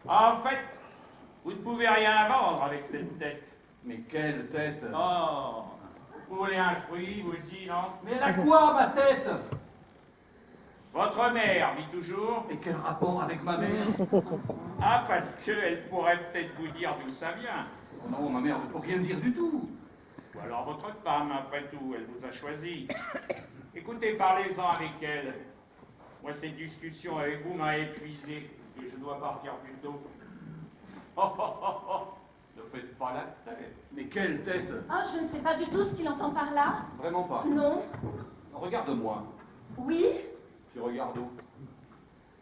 En fait, vous ne pouvez rien vendre avec cette tête. Mais quelle tête? Oh, vous voulez un fruit, vous aussi, non? Mais elle a quoi, ma tête? Votre mère vit toujours? Mais quel rapport avec ma mère? Ah, parce qu'elle pourrait peut-être vous dire d'où ça vient. Oh non, ma mère ne peut rien dire du tout. Ou alors votre femme, après tout, elle vous a choisi. Écoutez, parlez-en avec elle. Moi, cette discussion avec vous m'a épuisé et je dois partir plus tôt. Oh, oh, oh, oh. Ne faites pas la tête. Mais quelle tête? Ah, je ne sais pas du tout ce qu'il entend par là. Vraiment pas. Non. Regarde-moi. Oui. Tu regardes où?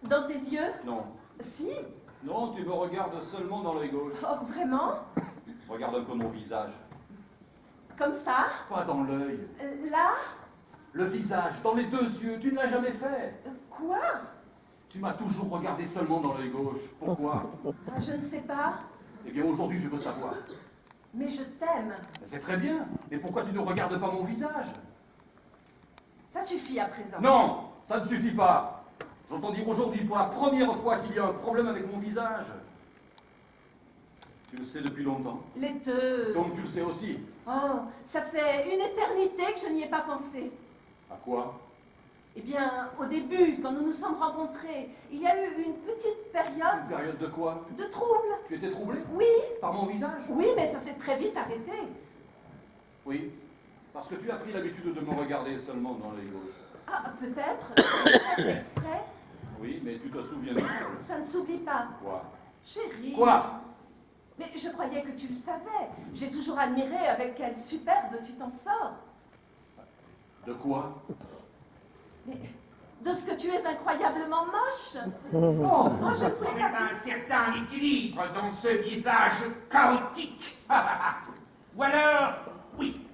Dans tes yeux? Non. Si. Non, tu me regardes seulement dans l'œil gauche. Oh, vraiment? Regarde un peu mon visage. Comme ça? Pas dans l'œil. Là? Le visage, dans les deux yeux, tu ne l'as jamais fait. Quoi? Tu m'as toujours regardé seulement dans l'œil gauche. Pourquoi? Ah, je ne sais pas. Eh bien, aujourd'hui, je veux savoir. Mais je t'aime. C'est très bien. Mais pourquoi tu ne regardes pas mon visage? Ça suffit à présent. Non, ça ne suffit pas. J'entends dire aujourd'hui pour la première fois qu'il y a un problème avec mon visage. Tu le sais depuis longtemps. Les deux. Donc tu le sais aussi. Oh, ça fait une éternité que je n'y ai pas pensé. À quoi? Eh bien, au début, quand nous nous sommes rencontrés, il y a eu une petite période Une période de quoi? de trouble. Tu étais troublé? Oui, Par mon visage? oui, mais ça s'est très vite arrêté. Oui. Parce que tu as pris l'habitude de me regarder seulement dans l'œil gauche. Ah, peut-être extrait. Oui, mais tu te souviens de ça. Ça ne s'oublie pas. Quoi? Chérie. Quoi? Mais je croyais que tu le savais. J'ai toujours admiré avec quelle superbe tu t'en sors. De quoi? Mais de ce que tu es incroyablement moche. Oh, Je ne voulais Il y pas a un certain équilibre dans ce visage chaotique. Ou alors, oui,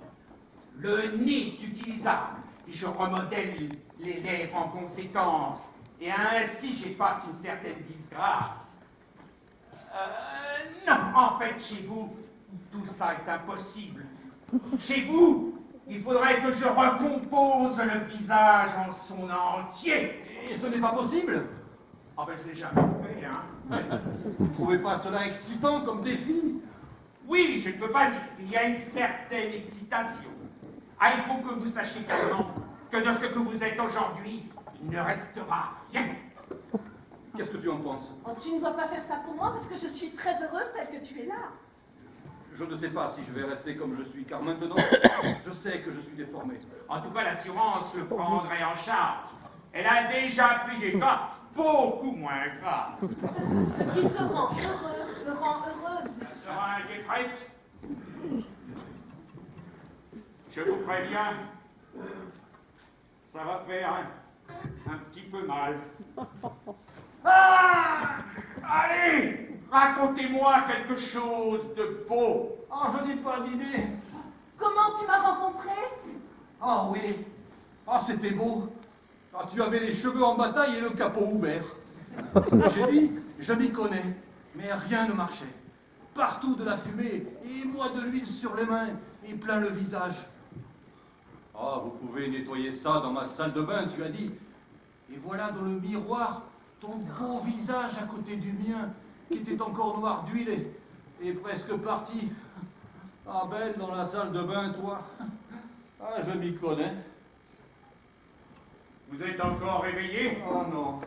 le nez est utilisable. Et je remodèle les lèvres en conséquence. Et ainsi, j'efface une certaine disgrâce. Non, en fait, chez vous, tout ça est impossible. Chez vous, il faudrait que je recompose le visage en son entier. et ce n'est pas possible? Ah ben, je l'ai jamais fait, hein. Vous ne trouvez pas cela excitant comme défi? Oui, je ne peux pas dire. Il y a une certaine excitation. Ah, il faut que vous sachiez également que de ce que vous êtes aujourd'hui, il ne restera rien. Qu'est-ce que tu en penses? Oh, tu ne dois pas faire ça pour moi parce que je suis très heureuse telle que tu es là. Je ne sais pas si je vais rester comme je suis, car maintenant, je sais que je suis déformé. En tout cas, l'assurance le prendrait en charge. Elle a déjà pris des cas beaucoup moins graves. Ce qui te rend heureux me rend heureuse. Seringue est prête. Je vous préviens, ça va faire un petit peu mal. Ah! Allez, racontez-moi quelque chose de beau. Ah, je n'ai pas d'idée. Comment tu m'as rencontré? Ah oui. Ah, c'était beau. Ah, tu avais les cheveux en bataille et le capot ouvert. J'ai dit, je m'y connais, mais rien ne marchait. Partout de la fumée, et moi de l'huile sur les mains, et plein le visage. Ah, vous pouvez nettoyer ça dans ma salle de bain, tu as dit. Et voilà dans le miroir ton beau visage à côté du mien, qui était encore noir d'huile et presque parti. Ah, belle dans la salle de bain, toi. Ah, je m'y connais. Vous êtes encore réveillé? Oh non.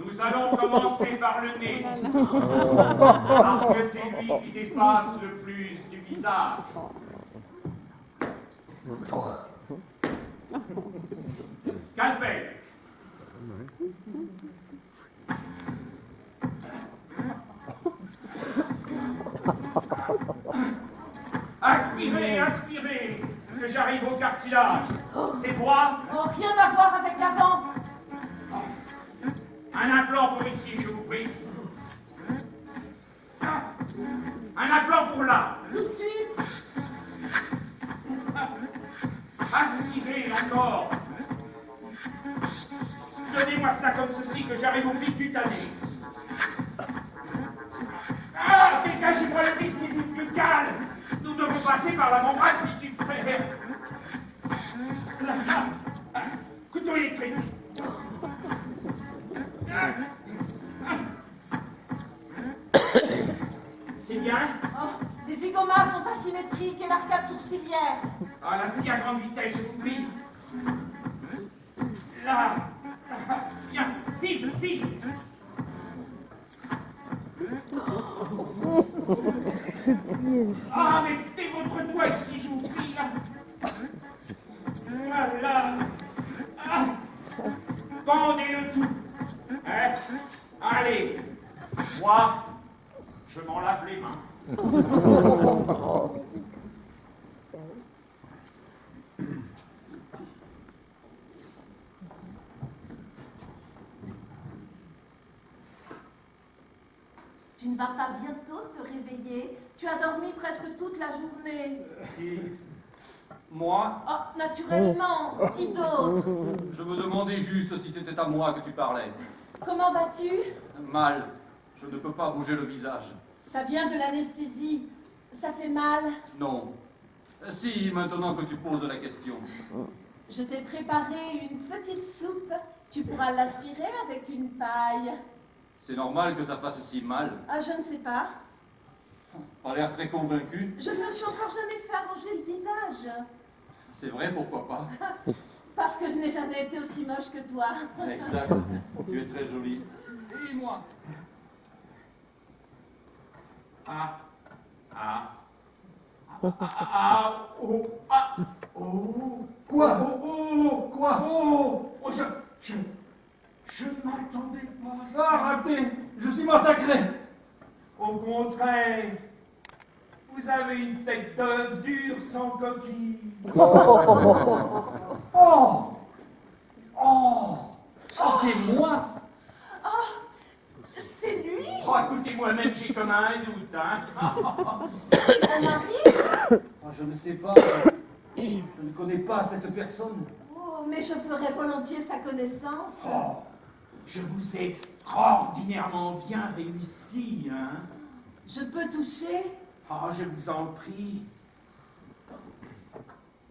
Nous allons commencer par le nez. Parce que c'est lui qui dépasse le plus du visage. Scalpel. Aspirez, aspirez, que j'arrive au cartilage. C'est droit. Oh, rien à voir avec l'avant. Un implant pour ici, je vous prie. Un implant pour là. Tout de suite. Aspirez encore. Donnez-moi ça comme ceci, que j'arrive au pic cutané. Ah, quelqu'un givre le dispositif plus calme. Nous devons passer par la membrane pituffaire. Couteau électrique. Les zygomas sont asymétriques et l'arcade sourcilière. Ah, la scie à grande vitesse, je vous prie. Là. Viens, file, file. Ah, mettez votre doigt ici, je vous prie, là. Voilà. Ah. Pendez-le tout. Hein? Allez. Moi, je m'en lave les mains. Tu ne vas pas bientôt te réveiller? Tu as dormi presque toute la journée. Qui? Moi? Oh, naturellement. Qui d'autre? Je me demandais juste si c'était à moi que tu parlais. Comment vas-tu? Mal. Je ne peux pas bouger le visage. Ça vient de l'anesthésie. Ça fait mal. Non. Si, maintenant que tu poses la question. Je t'ai préparé une petite soupe. Tu pourras l'aspirer avec une paille. C'est normal que ça fasse si mal. Ah, je ne sais pas. Pas l'air très convaincu. Je ne me suis encore jamais fait arranger le visage. C'est vrai, pourquoi pas. Parce que je n'ai jamais été aussi moche que toi. Exact. Tu es très jolie. Et moi? Ah. Ah. Ah. Oh. Ah. Oh. Quoi? Oh. Oh. Quoi? Oh. Oh. Je ne m'attendais pas à ça. Ah, raté! Je suis massacré! Au contraire, vous avez une tête d'œuf dure sans coquille. Oh! Oh! Oh, c'est moi! C'est lui? Oh, écoutez, moi-même, j'ai comme un doute, hein. C'est mon mari? Ah, je ne sais pas. Je ne connais pas cette personne. Oh, mais je ferais volontiers sa connaissance. Oh, je vous ai extraordinairement bien réussi, hein. Je peux toucher? Oh, je vous en prie.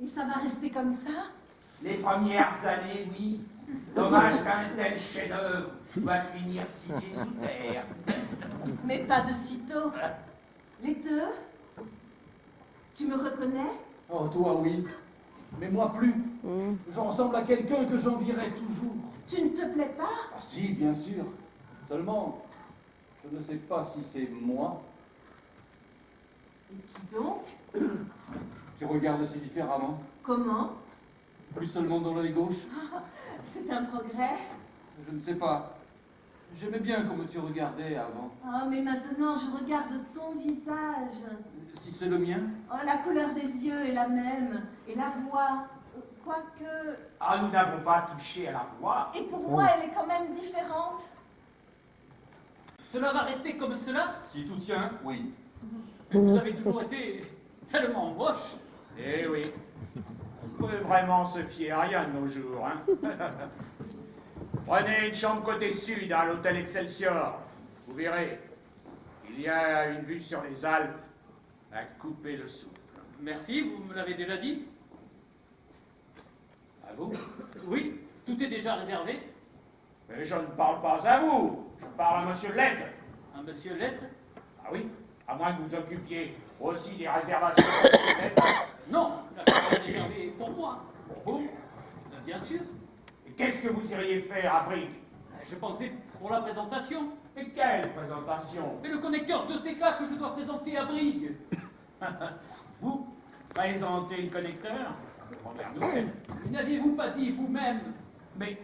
Et ça va rester comme ça? Les premières années, oui. Dommage qu'un tel chef-d'œuvre doit finir six pieds sous terre. Mais pas de sitôt. Les deux? Tu me reconnais? Oh, toi, oui. Mais moi, plus. Je ressemble à quelqu'un que j'envierais toujours. Tu ne te plais pas? Ah si, bien sûr. Seulement, je ne sais pas si c'est moi. Et qui donc? Tu regardes si différemment. Comment? Plus seulement dans l'œil gauche. C'est un progrès. Je ne sais pas. J'aimais bien comme tu regardais avant. Oh, mais maintenant, je regarde ton visage. Si c'est le mien? Oh, la couleur des yeux est la même. Et la voix. Quoique... Ah, nous n'avons pas touché à la voix. Et pour moi, elle est quand même différente. Cela va rester comme cela? Si tout tient, oui. Mais vous avez toujours été tellement moche. Eh oui. On peut vraiment se fier à rien de nos jours, hein. Prenez une chambre côté sud à l'hôtel Excelsior. Vous verrez, il y a une vue sur les Alpes à couper le souffle. Merci, vous me l'avez déjà dit? À vous? Oui, tout est déjà réservé. Mais je ne parle pas à vous, je parle à Monsieur Lettre. Un monsieur Lettre? Ah oui, à moins que vous occupiez aussi des réservations. Non, la chambre est réservée pour moi. Pour vous? Bien sûr. Et qu'est-ce que vous iriez faire à Brigue? Je pensais pour la présentation. Et quelle présentation? Mais le connecteur de CK que je dois présenter à Brigue. Vous présentez le connecteur? Première nouvelle. Mais n'aviez-vous pas dit vous-même? Mais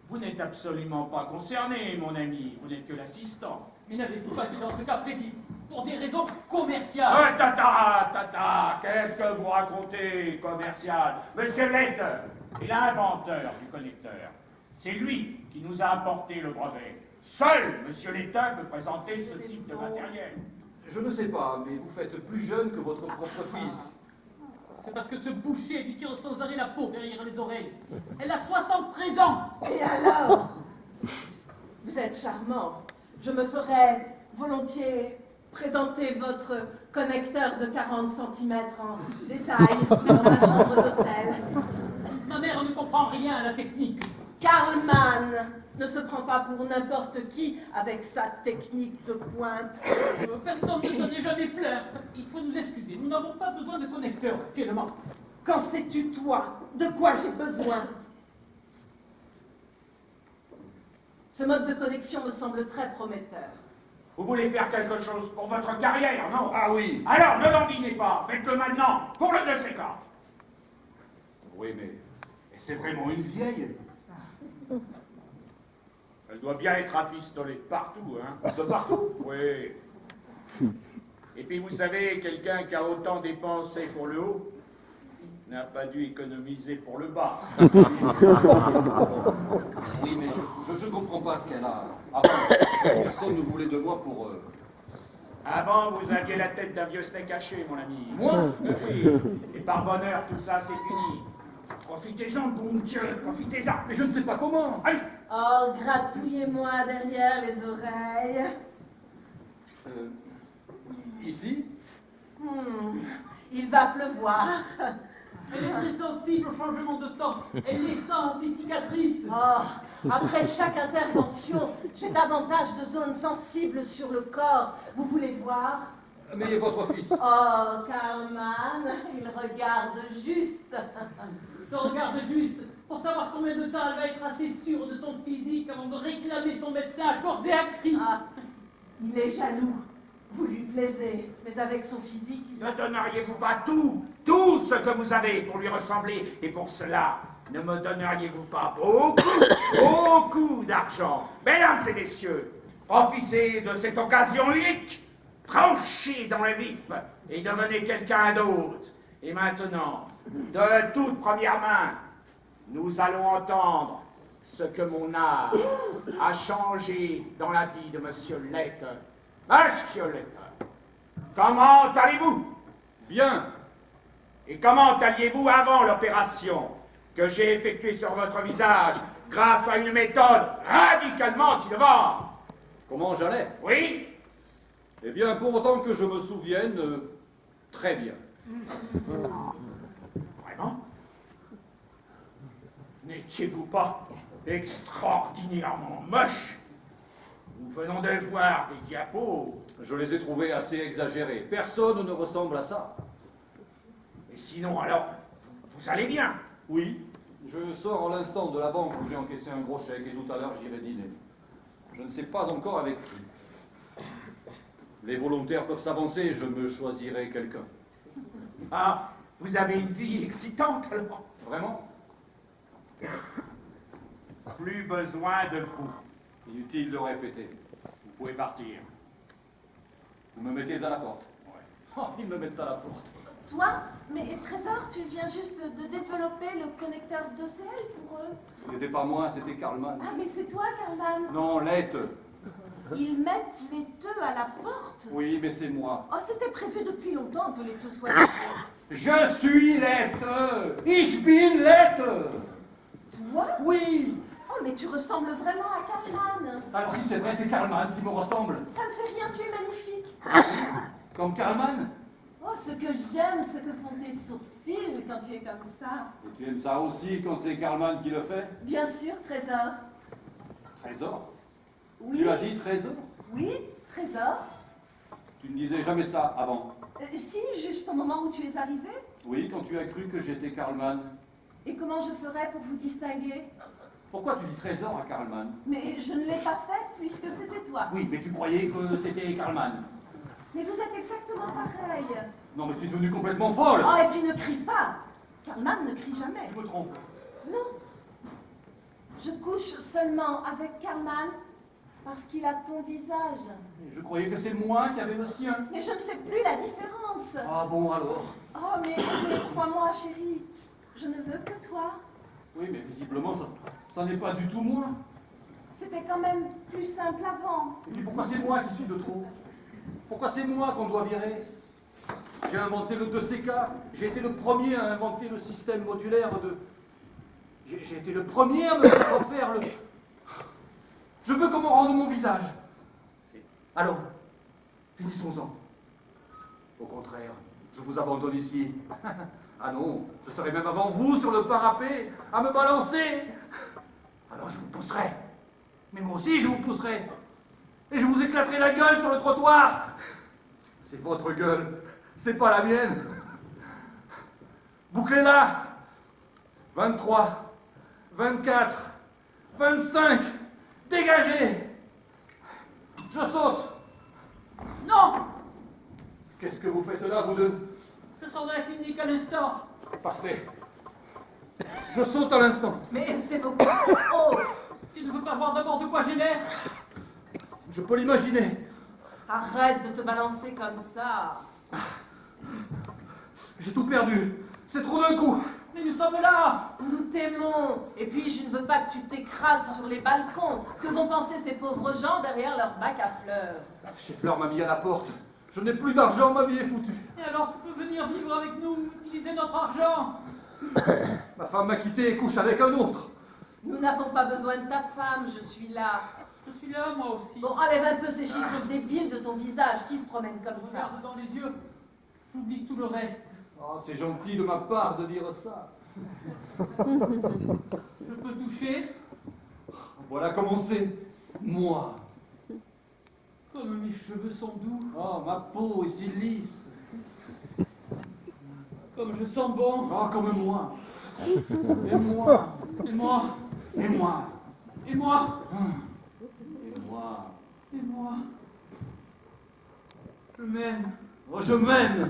vous n'êtes absolument pas concerné, mon ami. Vous n'êtes que l'assistant. Mais n'avez-vous pas dit dans ce cas précis pour des raisons commerciales? Ah, tata, qu'est-ce que vous racontez, commercial? Monsieur Lett est l'inventeur du connecteur. C'est lui qui nous a apporté le brevet. Seul Monsieur Lettin peut présenter ce type de matériel. Je ne sais pas, mais vous faites plus jeune que votre propre fils. C'est parce que ce boucher lui tire sans arrêt la peau derrière les oreilles. Elle a 73 ans. Et alors? Vous êtes charmant. Je me ferais volontiers présenter votre connecteur de 40 cm en détail dans ma chambre d'hôtel. Ma mère ne comprend rien à la technique. Karl Mann ne se prend pas pour n'importe qui avec sa technique de pointe. Personne ne s'en est jamais plaint. Il faut nous excuser, nous n'avons pas besoin de connecteurs actuellement. Qu'en sais-tu, toi? De quoi j'ai besoin? Ce mode de connexion me semble très prometteur. Vous voulez faire quelque chose pour votre carrière, non? Ah oui. Alors, ne l'embinez pas, faites-le maintenant, pour le 2CK. Oui, mais c'est vraiment une vieille. Elle doit bien être rafistolée de partout, hein? De partout. Oui. Et puis, vous savez, quelqu'un qui a autant dépensé pour le haut n'a pas dû économiser pour le bas. Oui, mais je ne comprends pas ce qu'elle a. Avant, personne ne voulait de moi pour... Avant, vous aviez la tête d'un vieux steak haché, mon ami. Moi? Oui. Et par bonheur, tout ça, c'est fini. Profitez-en, bon Dieu, profitez-en. Mais je ne sais pas comment. Allez. Oh, gratouillez-moi derrière les oreilles. Ici? Il va pleuvoir. Elle est très sensible au changement de temps. Elle les sent, ses cicatrices. Oh, après chaque intervention, j'ai davantage de zones sensibles sur le corps. Vous voulez voir? Mais votre fils? Oh, Karl Mann, il regarde juste. Je regarde juste pour savoir combien de temps elle va être assez sûre de son physique avant de réclamer son médecin à corps et à cri. Ah, il est jaloux. Vous lui plaisez, mais avec son physique, il... Ne donneriez-vous pas tout ce que vous avez pour lui ressembler? Et pour cela, ne me donneriez-vous pas beaucoup d'argent? Mesdames et messieurs, profitez de cette occasion unique, tranchez dans le vif et devenez quelqu'un d'autre. Et maintenant, de toute première main, nous allons entendre ce que mon art a changé dans la vie de Monsieur Lette. Monsieur Lette, comment allez-vous? Bien. Et comment alliez-vous avant l'opération que j'ai effectuée sur votre visage grâce à une méthode radicalement innovante? Comment j'allais? Oui? Eh bien, pour autant que je me souvienne, très bien. Vraiment? N'étiez-vous pas extraordinairement moche? Nous venons de voir des diapos. Je les ai trouvés assez exagérés. Personne ne ressemble à ça. Et sinon, alors, vous allez bien? Oui, je sors à l'instant de la banque où j'ai encaissé un gros chèque et tout à l'heure j'irai dîner. Je ne sais pas encore avec qui. Les volontaires peuvent s'avancer, je me choisirai quelqu'un. Ah, vous avez une vie excitante alors? Vraiment? Plus besoin de vous. Inutile de répéter. Vous pouvez partir. Vous me mettez à la porte. Ouais. Oh, ils me mettent à la porte. Toi? Mais Trésor, tu viens juste de développer le connecteur 2CL pour eux. Ce n'était pas moi, c'était Karl Mann. Ah, mais c'est toi, Karl Mann. Non, Lette. Ils mettent les teux à la porte. Oui, mais c'est moi. Oh, c'était prévu depuis longtemps que les teux soient... Je suis Lette. Ich bin Lette. Toi? Oui. Oh, mais tu ressembles vraiment à Karl Mann. Alors si c'est vrai, c'est Karl Mann qui me ressemble. Ça ne fait rien, tu es magnifique. Comme Karl Mann. Oh, ce que j'aime, ce que font tes sourcils quand tu es comme ça. Et tu aimes ça aussi quand c'est Karl Mann qui le fait? Bien sûr, Trésor. Trésor? Oui. Tu as dit trésor? Oui, Trésor. Tu ne disais jamais ça avant. Si, juste au moment où tu es arrivé. Oui, quand tu as cru que j'étais Karl Mann. Et comment je ferais pour vous distinguer? Pourquoi tu dis trésor à Karl Mann? Mais je ne l'ai pas fait puisque c'était toi. Oui, mais tu croyais que c'était Karl Mann. Mais vous êtes exactement pareil. Non, mais tu es devenue complètement folle. Oh, et puis ne crie pas. Karl Mann ne crie jamais. Tu me trompes. Non. Je couche seulement avec Karl Mann parce qu'il a ton visage. Je croyais que c'est moi qui avais le sien. Mais je ne fais plus la différence. Ah bon, alors? Oh, mais crois-moi, chérie, je ne veux que toi. Oui, mais visiblement, ça n'est pas du tout moi. C'était quand même plus simple avant. Et puis pourquoi c'est moi qui suis de trop? Pourquoi c'est moi qu'on doit virer? J'ai inventé le 2CK. J'ai été le premier à inventer le système modulaire de... J'ai été le premier à me faire refaire le... Je veux qu'on me rende mon visage. Alors, finissons-en. Au contraire, je vous abandonne ici. Ah non, je serai même avant vous sur le parapet, à me balancer. Alors je vous pousserai. Mais moi aussi je vous pousserai. Et je vous éclaterai la gueule sur le trottoir. C'est votre gueule, c'est pas la mienne. Bouclez-la. 23, 24, 25, dégagez. Je saute. Non! Qu'est-ce que vous faites là, vous deux? Je sors de la clinique à l'instant. Parfait. Je saute à l'instant. Mais c'est beaucoup trop haut. Tu ne veux pas voir d'abord de quoi j'ai l'air? Je peux l'imaginer. Arrête de te balancer comme ça. J'ai tout perdu. C'est trop d'un coup. Mais nous sommes là! Nous t'aimons. Et puis, je ne veux pas que tu t'écrases sur les balcons. Que vont penser ces pauvres gens derrière leur bac à fleurs? Chef-Fleur m'a mis à la porte. Je n'ai plus d'argent, ma vie est foutue. Et alors tu peux venir vivre avec nous, utiliser notre argent? Ma femme m'a quitté et couche avec un autre. Nous n'avons pas besoin de ta femme, je suis là. Je suis là, moi aussi. Bon, enlève un peu ces chiffres débiles de ton visage qui se promènent comme ça. Regarde dans les yeux. J'oublie tout le reste. Oh, c'est gentil de ma part de dire ça. Je peux toucher? Voilà comment c'est. Moi. Comme mes cheveux sont doux. Oh, ma peau est si lisse. Comme je sens bon. Oh, comme moi. Et moi. Et moi? Et moi. Et moi? Et moi. Et moi? Je m'aime. Oh, je m'aime.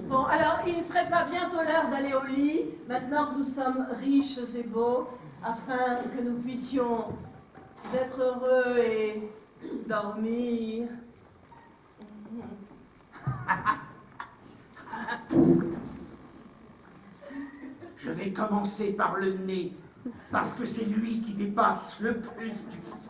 Bon, alors, il ne serait pas bientôt l'heure d'aller au lit, maintenant que nous sommes riches et beaux, afin que nous puissions être heureux et dormir. Je vais commencer par le nez, parce que c'est lui qui dépasse le plus du visage.